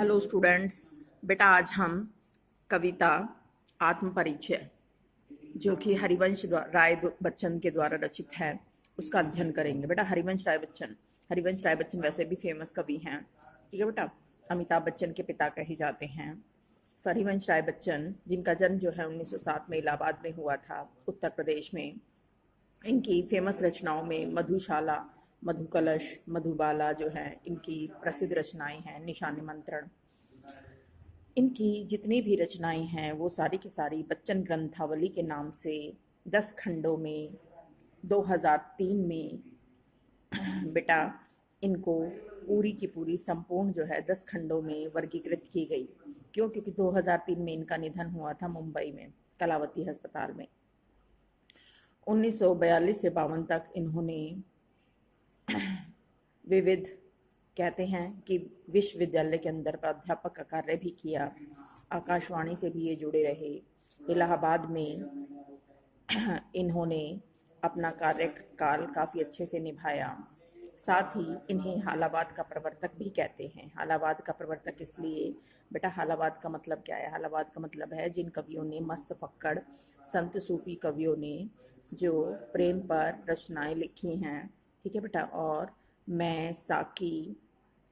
Hello students. बेटा आज हम कविता आत्मपरिचय जो कि राय बच्चन के द्वारा रचित है उसका अध्ययन करेंगे। बेटा हरिवंश राय बच्चन वैसे भी फेमस कवि हैं, ठीक है बेटा। अमिताभ बच्चन के पिता कहे जाते हैं। हरिवंश राय बच्चन जिनका जन्म जो है 1907 में इलाहाबाद में हुआ था, उत्तर प्रदेश में। इनकी फेमस रचनाओं में मधुशाला, मधुकलश, मधुबाला जो है इनकी प्रसिद्ध रचनाएं हैं। निशान निमंत्रण, इनकी जितनी भी रचनाएं हैं वो सारी की सारी बच्चन ग्रंथावली के नाम से 10 खंडों में 2003 में बेटा इनको पूरी की पूरी संपूर्ण जो है 10 खंडों में वर्गीकृत की गई। क्यों? क्योंकि 2003 में इनका निधन हुआ था मुंबई में कलावती अस्पताल में। 1942 से 52 तक इन्होंने विविध कहते हैं कि विश्वविद्यालय के अंदर प्राध्यापक का कार्य भी किया। आकाशवाणी से भी ये जुड़े रहे। इलाहाबाद में इन्होंने अपना कार्यकाल काफ़ी अच्छे से निभाया। साथ ही इन्हें हालाबाद का प्रवर्तक भी कहते हैं। हालाबाद का प्रवर्तक इसलिए बेटा, हालाबाद का मतलब क्या है? हालाबाद का मतलब है जिन कवियों ने, मस्त फक्कड़ संत सूफी कवियों ने जो प्रेम पर रचनाएं लिखी हैं, ठीक है बेटा, और मैं, साकी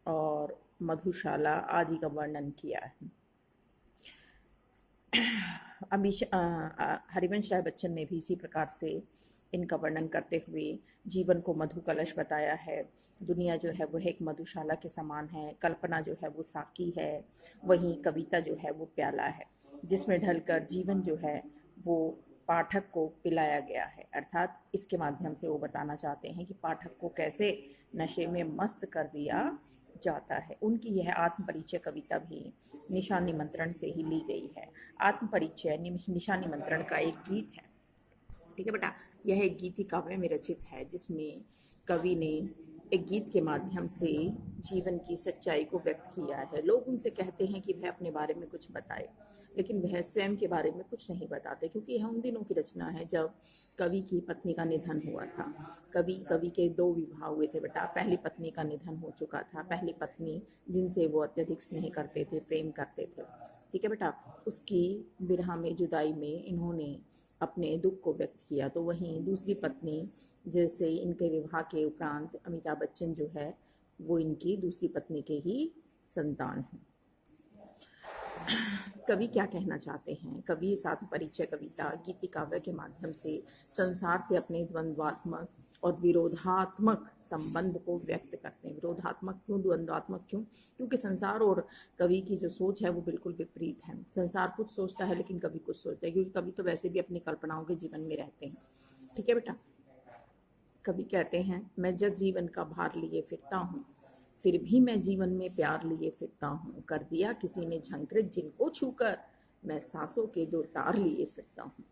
और मधुशाला आदि का वर्णन किया है। हरिवंश राय बच्चन ने भी इसी प्रकार से इनका वर्णन करते हुए जीवन को मधुकलश बताया है। दुनिया जो है वो एक मधुशाला के समान है, कल्पना जो है वो साकी है, वहीं कविता जो है वो प्याला है जिसमें ढलकर जीवन जो है वो पाठक को पिलाया गया है। अर्थात इसके माध्यम से वो बताना चाहते हैं कि पाठक को कैसे नशे में मस्त कर दिया जाता है। उनकी यह आत्मपरिचय कविता भी निशान निमंत्रण से ही ली गई है। आत्मपरिचय निशान निमंत्रण का एक गीत है, ठीक है बेटा। यह एक गीति काव्य में रचित है जिसमें कवि ने एक गीत के माध्यम से जीवन की सच्चाई को व्यक्त किया है। लोग उनसे कहते हैं कि वह अपने बारे में कुछ बताए, लेकिन वह स्वयं के बारे में कुछ नहीं बताते, क्योंकि यह उन दिनों की रचना है जब कवि की पत्नी का निधन हुआ था। कवि के 2 विवाह हुए थे बेटा। पहली पत्नी का निधन हो चुका था। पहली पत्नी जिनसे वो अत्यधिक स्नेह करते थे, प्रेम करते थे, ठीक है बेटा, उसकी विरह में, जुदाई में इन्होंने अपने दुख को व्यक्त किया। तो वहीं दूसरी पत्नी, जैसे इनके विवाह के उपरांत अमिताभ बच्चन जो है वो इनकी दूसरी पत्नी के ही संतान हैं। कवि क्या कहना चाहते हैं? कवि इस आत्मपरिचय कविता गीति काव्य के माध्यम से संसार से अपने द्वंद्वात्मक और विरोधात्मक संबंध को व्यक्त करते हैं। विरोधात्मक क्यों, द्वंद्वात्मक क्यों? क्योंकि संसार और कवि की जो सोच है वो बिल्कुल विपरीत है। संसार कुछ सोचता है लेकिन कवि कुछ सोचता है, क्योंकि कवि तो वैसे भी अपनी कल्पनाओं के जीवन में रहते हैं, ठीक है बेटा। कवि कहते हैं, मैं जग जीवन का भार लिए फिरता हूँ, फिर भी मैं जीवन में प्यार लिए फिरता हूँ। कर दिया किसी ने झंकृत जिनको छूकर, मैं सांसों के 2 तार लिए फिरता हूँ।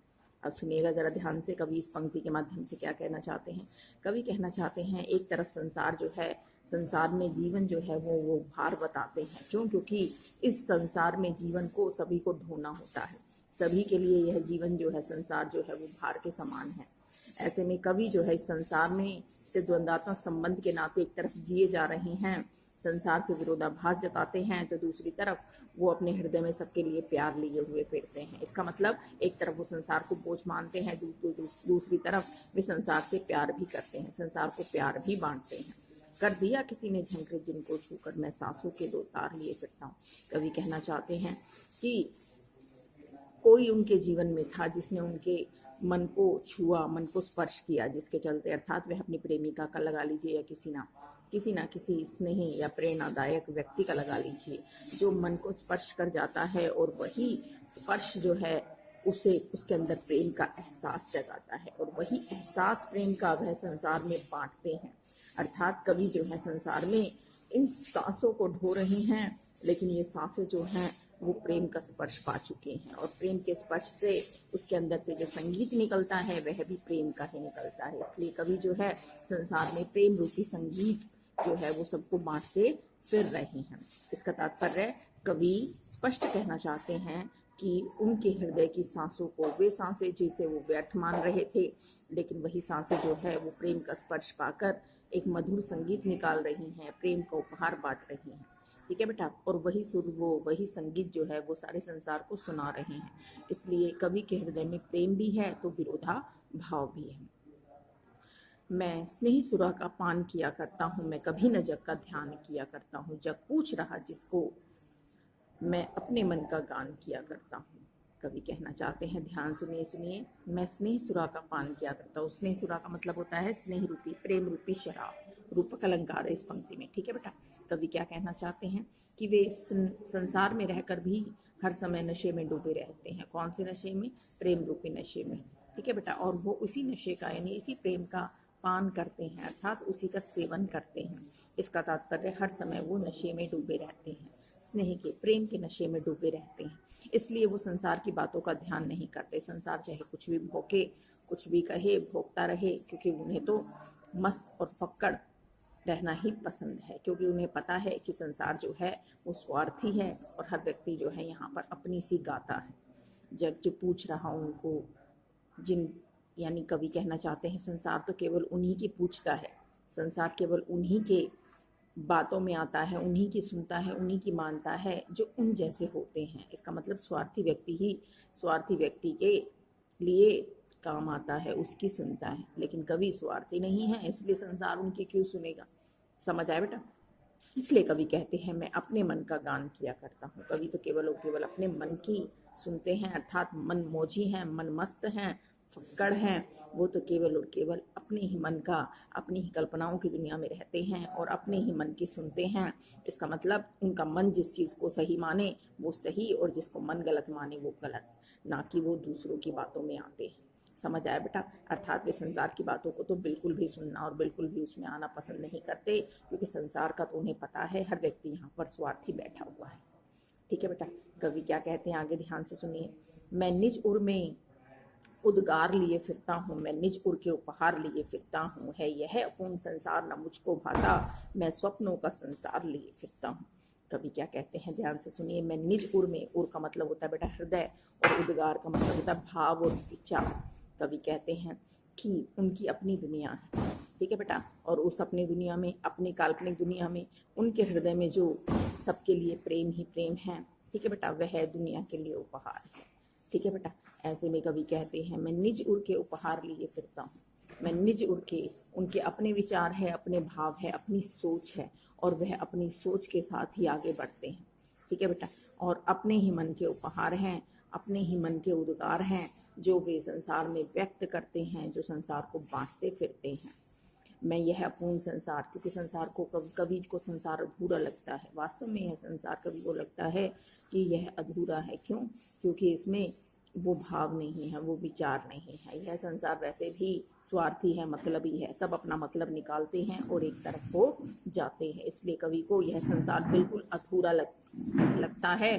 अब सुनिएगा जरा ध्यान से, कवि इस पंक्ति के माध्यम से क्या कहना चाहते हैं। कवि कहना चाहते हैं, एक तरफ संसार जो है, संसार में जीवन जो है वो भार बताते हैं। क्यों? क्योंकि इस संसार में जीवन को सभी को ढोना होता है। सभी के लिए यह जीवन जो है, संसार जो है वो भार के समान है। ऐसे में कवि जो है इस संसार में से द्वंद्वात्मक संबंध के नाते एक तरफ जिए जा रहे हैं, संसार से विरोधाभास जताते हैं, तो दूसरी तरफ वो अपने हृदय में सबके लिए प्यार लिए हुए फिरते हैं। इसका मतलब एक तरफ वो संसार को बोझ मानते हैं, दूसरी तरफ वे संसार से प्यार भी करते हैं, संसार को प्यार भी बांटते हैं। कर दिया किसी ने झंकृत जिनको छूकर, मैं सांसों के 2 तार लिए फिरता हूँ। कवि कहना चाहते हैं कि कोई उनके जीवन में था जिसने उनके मन को छुआ, मन को स्पर्श किया, जिसके चलते अर्थात वह अपनी प्रेमिका का लगा लीजिए या किसी ना किसी स्नेह या प्रेरणादायक व्यक्ति का लगा लीजिए, जो मन को स्पर्श कर जाता है और वही स्पर्श जो है उसे उसके अंदर प्रेम का एहसास जगाता है, और वही एहसास प्रेम का वह संसार में बांटते हैं। अर्थात कवि जो है संसार में इन सांसों को ढो रहे हैं, लेकिन ये सांसें जो हैं वो प्रेम का स्पर्श पा चुके हैं, और प्रेम के स्पर्श से उसके अंदर से जो संगीत निकलता है वह भी प्रेम का ही निकलता है। इसलिए कवि जो है संसार में प्रेम रूपी संगीत जो है वो सबको बांटते फिर रहे हैं। इसका तात्पर्य कवि स्पष्ट कहना चाहते हैं कि उनके हृदय की सांसों को, वे सांसें जिसे वो व्यर्थ मान रहे थे, लेकिन वही सांसें जो है वो प्रेम का स्पर्श पाकर एक मधुर संगीत निकाल रही हैं, प्रेम का उपहार बांट रही हैं। ठीक है बेटा। और वही सुर, वो वही संगीत जो है वो सारे संसार को सुना रहे हैं। इसलिए कवि के हृदय में प्रेम भी है तो विरोधा भाव भी है। मैं स्नेह सुरा का पान किया करता हूँ, मैं कभी न जग का ध्यान किया करता हूँ। जग पूछ रहा जिसको, मैं अपने मन का गान किया करता हूँ। कवि कहना चाहते हैं, ध्यान सुनिए सुनिए, मैं स्नेह सुरा का पान किया करता हूँ। स्नेह सुरा का मतलब होता है स्नेह रूपी, प्रेम रूपी शराब। रूपक अलंकार है इस पंक्ति में, ठीक है बेटा। कवि क्या कहना चाहते हैं कि वे संसार में रहकर भी हर समय नशे में डूबे रहते हैं। कौन से नशे में? प्रेम रूपी नशे में, ठीक है बेटा। और वो उसी नशे का यानी इसी प्रेम का पान करते हैं, अर्थात उसी का सेवन करते हैं। इसका तात्पर्य हर समय वो नशे में डूबे रहते हैं, स्नेह के, प्रेम के नशे में डूबे रहते हैं। इसलिए वो संसार की बातों का ध्यान नहीं करते। संसार चाहे कुछ भी भोंके, कुछ भी कहे, भोगता रहे, क्योंकि उन्हें तो मस्त और फक्कड़ रहना ही पसंद है। क्योंकि उन्हें पता है कि संसार जो है वो स्वार्थी है और हर व्यक्ति जो है यहाँ पर अपनी सी गाता है। जग जो पूछ रहा उनको, जिन यानी कवि कहना चाहते हैं संसार तो केवल उन्हीं की पूछता है, संसार केवल उन्हीं के बातों में आता है, उन्हीं की सुनता है, उन्हीं की मानता है जो उन जैसे होते हैं। इसका मतलब स्वार्थी व्यक्ति ही स्वार्थी व्यक्ति के लिए काम आता है, उसकी सुनता है। लेकिन कवि स्वार्थी नहीं है, इसलिए संसार उनकी क्यों सुनेगा। समझ आया बेटा? इसलिए कवि कहते हैं मैं अपने मन का गान किया करता हूँ। कवि तो केवल और केवल अपने मन की सुनते हैं, अर्थात मन मौजी हैं, मन मस्त हैं, फक्कड़ हैं। वो तो केवल और केवल अपने ही मन का, अपनी ही कल्पनाओं की दुनिया में रहते हैं और अपने ही मन की सुनते हैं। इसका मतलब उनका मन जिस चीज़ को सही माने वो सही, और जिसको मन गलत माने वो गलत, ना कि वो दूसरों की बातों में आते। समझ आया बेटा? अर्थात वे संसार की बातों को तो बिल्कुल भी सुनना और बिल्कुल भी उसमें आना पसंद नहीं करते, क्योंकि संसार का तो उन्हें पता है हर व्यक्ति यहाँ पर स्वार्थी बैठा हुआ है। ठीक है बेटा। कवि क्या कहते हैं आगे ध्यान से सुनिए। मैं निज उर में उद्गार लिए फिरता हूँ, मैं निज उर के उपहार लिए फिरता हूँ। है यह अपूर्ण संसार न मुझको भाता, मैं स्वप्नों का संसार लिए फिरता हूँ। कवि क्या कहते हैं ध्यान से सुनिए। मैं निज उर में, उर का मतलब होता है बेटा हृदय, और उद्गार का मतलब होता है भाव और विचार। कवि कहते हैं कि उनकी अपनी दुनिया है, ठीक है बेटा। और उस अपनी दुनिया में, अपनी काल्पनिक दुनिया में, उनके हृदय में जो सबके लिए प्रेम ही प्रेम है, ठीक है बेटा, वह दुनिया के लिए उपहार है। ठीक है बेटा। ऐसे में कवि कहते हैं मैं निज उर के उपहार लिए फिरता हूँ। मैं निज उर के, उनके अपने विचार है, अपने भाव है, अपनी सोच है, और वह अपनी सोच के साथ ही आगे बढ़ते हैं। ठीक है बेटा। और अपने ही मन के उपहार हैं, अपने ही मन के उद्गार हैं, जो वे संसार में व्यक्त करते हैं, जो संसार को बांटते फिरते हैं। मैं यह अपूर्ण संसार, क्योंकि संसार को कवि को संसार अधूरा लगता है। वास्तव में यह संसार कवि को लगता है कि यह अधूरा है। क्यों? क्योंकि इसमें वो भाव नहीं है, वो विचार नहीं है। यह संसार वैसे भी स्वार्थी है, मतलबी है, सब अपना मतलब निकालते हैं और एक तरफ हो जाते हैं। इसलिए कवि को यह संसार बिल्कुल अधूरा लगता है।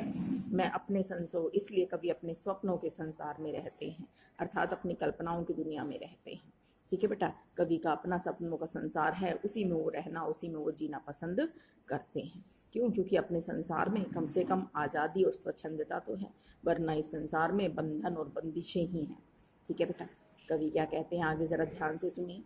मैं अपने संसार, इसलिए कवि अपने स्वप्नों के संसार में रहते हैं, अर्थात अपनी कल्पनाओं की दुनिया में रहते हैं। ठीक है बेटा। कवि का अपना सपनों का संसार है, उसी में वो रहना, उसी में वो जीना पसंद करते हैं। क्यों? क्योंकि अपने संसार में कम से कम आज़ादी और स्वच्छंदता तो है, वरना इस संसार में बंधन और बंदिशें ही हैं। ठीक है बेटा। कवि क्या कहते हैं आगे जरा ध्यान से सुनिए।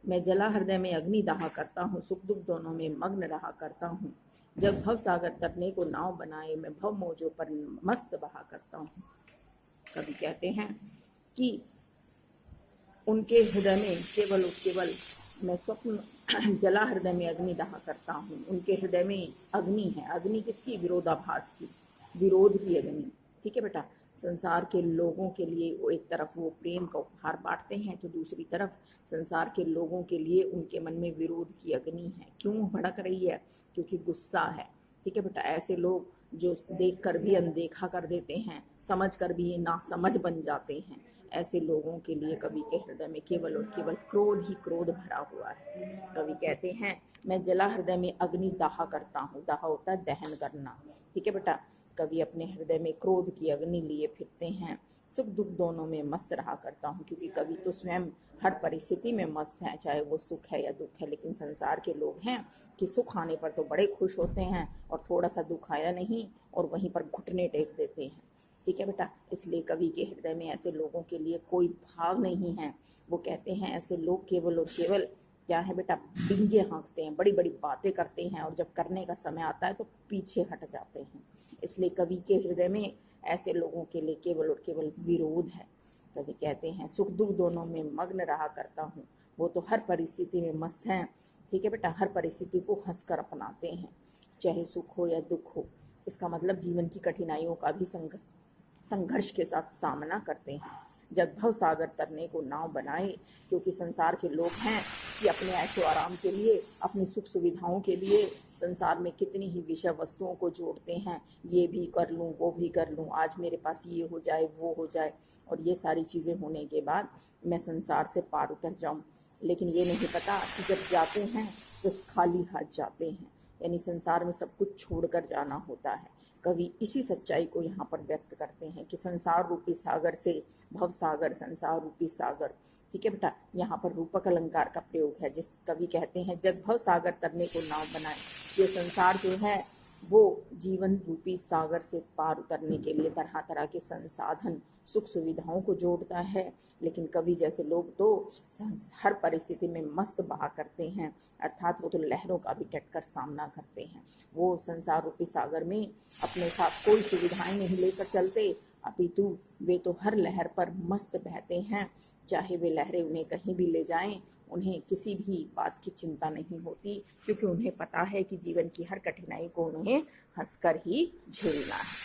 मैं जला हृदय में अग्नि दहा करता हूँ, सुख दुख दोनों में मग्न रहा करता हूँ। जब भव सागर तरने को नाव बनाए, मैं भव मौजों पर मस्त बहा करता हूँ। कवि कहते हैं कि उनके हृदय में केवल और केवल मैं स्वप्न जला हृदय में अग्नि दहा करता हूँ। उनके हृदय में अग्नि है। अग्नि किसकी? विरोधाभास की, विरोध की अग्नि। ठीक है बेटा। संसार के लोगों के लिए वो एक तरफ वो प्रेम का उपहार बांटते हैं, तो दूसरी तरफ संसार के लोगों के लिए उनके मन में विरोध की अग्नि है। क्यों भड़क रही है? क्योंकि गुस्सा है। ठीक है बेटा। ऐसे लोग जो देख कर भी अनदेखा कर देते हैं, समझ कर भी नासमझ बन जाते हैं, ऐसे लोगों के लिए कवि के हृदय में केवल और केवल क्रोध ही क्रोध भरा हुआ है। कवि कहते हैं मैं जला हृदय में अग्नि दाह करता हूँ। दाह होता है दहन करना। ठीक है बेटा। कवि अपने हृदय में क्रोध की अग्नि लिए फिरते हैं। सुख दुख दोनों में मस्त रहा करता हूँ, क्योंकि कवि तो स्वयं हर परिस्थिति में मस्त है, चाहे वो सुख है या दुख है। लेकिन संसार के लोग हैं कि सुख आने पर तो बड़े खुश होते हैं, और थोड़ा सा दुख आया नहीं और वहीं पर घुटने टेक देते हैं। ठीक है बेटा। इसलिए कवि के हृदय में ऐसे लोगों के लिए कोई भाव नहीं है। वो कहते हैं ऐसे लोग केवल और केवल क्या है बेटा, डिंगे हाँकते हैं, बड़ी बड़ी बातें करते हैं, और जब करने का समय आता है तो पीछे हट जाते हैं। इसलिए कवि के हृदय में ऐसे लोगों के लिए केवल और केवल विरोध है। कवि कहते हैं, सुख दुख दोनों में मग्न रहा करता हूँ, वो तो हर परिस्थिति में मस्त हैं। ठीक है बेटा, हर परिस्थिति को हंसकर अपनाते हैं, चाहे सुख हो या दुख हो। इसका मतलब जीवन की कठिनाइयों का भी संघर्ष के साथ सामना करते हैं। जब भव सागर तरने को नाव बनाए, क्योंकि संसार के लोग हैं कि अपने ऐशो आराम के लिए, अपनी सुख सुविधाओं के लिए संसार में कितनी ही विषय वस्तुओं को जोड़ते हैं। ये भी कर लूँ, वो भी कर लूँ, आज मेरे पास ये हो जाए, वो हो जाए, और ये सारी चीज़ें होने के बाद मैं संसार से पार उतर जाऊँ। लेकिन ये नहीं पता कि जब जाते हैं तो खाली हाथ जाते हैं, यानी संसार में सब कुछ छोड़कर जाना होता है। कवि इसी सच्चाई को यहाँ पर व्यक्त करते हैं कि संसार रूपी सागर से, भव सागर, संसार रूपी सागर। ठीक है बेटा, यहाँ पर रूपक अलंकार का प्रयोग है। जिस कवि कहते हैं, जग भव सागर तरने को नाव बनाए। ये संसार जो है वो जीवन रूपी सागर से पार उतरने के लिए तरह तरह के संसाधन, सुख सुविधाओं को जोड़ता है। लेकिन कवि जैसे लोग तो हर परिस्थिति में मस्त बहा करते हैं, अर्थात वो तो लहरों का भी डट कर सामना करते हैं। वो संसार रूपी सागर में अपने साथ कोई सुविधाएं नहीं लेकर चलते, अपितु वे तो हर लहर पर मस्त बहते हैं। चाहे वे लहरें उन्हें कहीं भी ले जाएं, उन्हें किसी भी बात की चिंता नहीं होती, क्योंकि उन्हें पता है कि जीवन की हर कठिनाई को उन्हें हंसकर ही झेलना है।